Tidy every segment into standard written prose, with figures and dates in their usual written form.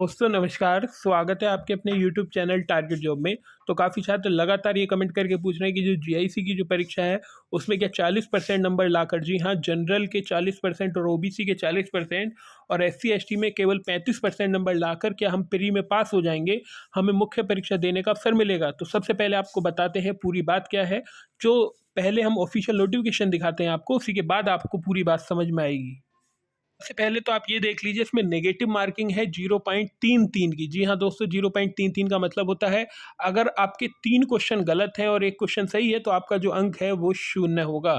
दोस्तों नमस्कार, स्वागत है आपके अपने यूट्यूब चैनल टारगेट जॉब में। तो काफ़ी छात्र लगातार ये कमेंट करके पूछ रहे हैं कि जो जीआईसी की जो परीक्षा है उसमें क्या 40% नंबर लाकर, जी हाँ, जनरल के 40% और ओबीसी के 40% और एससी एसटी में केवल 35% नंबर लाकर क्या हम प्री में पास हो जाएंगे, हमें मुख्य परीक्षा देने का अवसर मिलेगा। तो सबसे पहले आपको बताते हैं पूरी बात क्या है। जो पहले हम ऑफिशियल नोटिफिकेशन दिखाते हैं आपको, उसी के बाद आपको पूरी बात समझ में आएगी। सबसे पहले तो आप ये देख लीजिए, इसमें नेगेटिव मार्किंग है 0.33 की। जी हाँ दोस्तों, 0.33 का मतलब होता है अगर आपके 3 क्वेश्चन गलत हैं और 1 क्वेश्चन सही है तो आपका जो अंक है वो 0 होगा।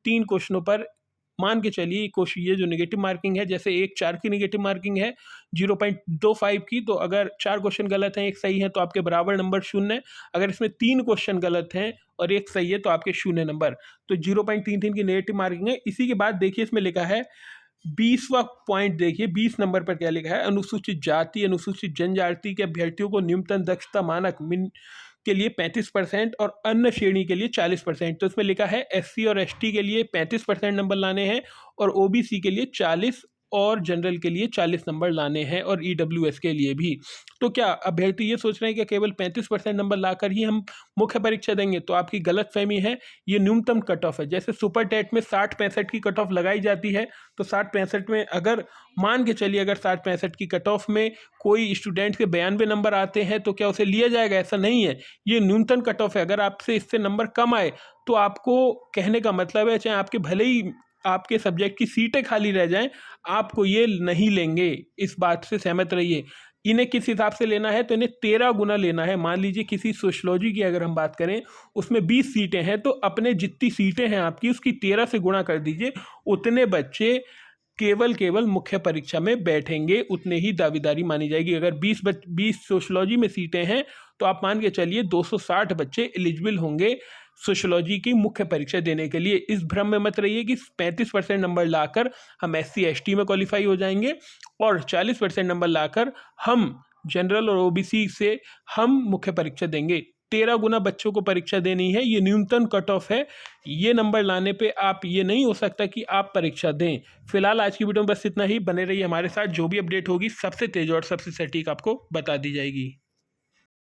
3 क्वेश्चनों पर मान के चलिए क्वेश्चन, ये जो नेगेटिव मार्किंग है, जैसे 1 4 की नेगेटिव मार्किंग है 0.25 की, तो अगर 4 क्वेश्चन गलत हैं 1 सही है तो आपके बराबर नंबर 0 है। अगर इसमें 3 क्वेश्चन गलत हैं और 1 सही है तो आपके 0 नंबर। तो 0.33 की नेगेटिव मार्किंग है। इसी के बाद देखिए इसमें लिखा है 20वां पॉइंट, देखिए 20 नंबर पर क्या लिखा है। अनुसूचित जाति अनुसूचित जनजाति के अभ्यर्थियों को न्यूनतम दक्षता मानक मिन के लिए 35% और अन्य श्रेणी के लिए 40%। तो इसमें लिखा है एससी और एसटी के लिए 35% नंबर लाने हैं और ओबीसी के लिए 40 और जनरल के लिए 40 नंबर लाने हैं और ईडब्ल्यूएस के लिए भी। तो क्या अभ्यर्थी ये सोच रहे हैं कि केवल 35% नंबर लाकर ही हम मुख्य परीक्षा देंगे? तो आपकी गलत फहमी है। ये न्यूनतम कट ऑफ है। जैसे सुपर टेट में 60-65 की कट ऑफ लगाई जाती है, तो 60-65 में अगर मान के चलिए अगर 60-65 की कट ऑफ में कोई स्टूडेंट के 92 नंबर आते हैं तो क्या उसे लिया जाएगा? ऐसा नहीं है। ये न्यूनतम कट ऑफ है। अगर आपसे इससे नंबर कम आए तो आपको, कहने का मतलब है, चाहे आपके भले ही आपके सब्जेक्ट की सीटें खाली रह जाएं, आपको ये नहीं लेंगे। इस बात से सहमत रहिए। इन्हें किस हिसाब से लेना है? तो इन्हें 13 गुना लेना है। मान लीजिए किसी सोशियोलॉजी की अगर हम बात करें, उसमें 20 सीटें हैं, तो अपने जितनी सीटें हैं आपकी उसकी 13 से गुणा कर दीजिए। उतने बच्चे केवल मुख्य परीक्षा में बैठेंगे, उतने ही दावेदारी मानी जाएगी। अगर 20 सोशियोलॉजी में सीटें हैं तो आप मान के चलिए 260 बच्चे एलिजिबल होंगे सोशियोलॉजी की मुख्य परीक्षा देने के लिए। इस भ्रम में मत रहिए कि 35% नंबर लाकर हम एससी एसटी में क्वालिफाई हो जाएंगे और 40% नंबर लाकर हम जनरल और ओबीसी से हम मुख्य परीक्षा देंगे। 13 गुना बच्चों को परीक्षा देनी है। ये न्यूनतम कट ऑफ है। ये नंबर लाने पे आप, ये नहीं हो सकता कि आप परीक्षा दें। फिलहाल आज की वीडियो में बस इतना ही। बने रहिए हमारे साथ, जो भी अपडेट होगी सबसे तेज और सबसे सटीक आपको बता दी जाएगी।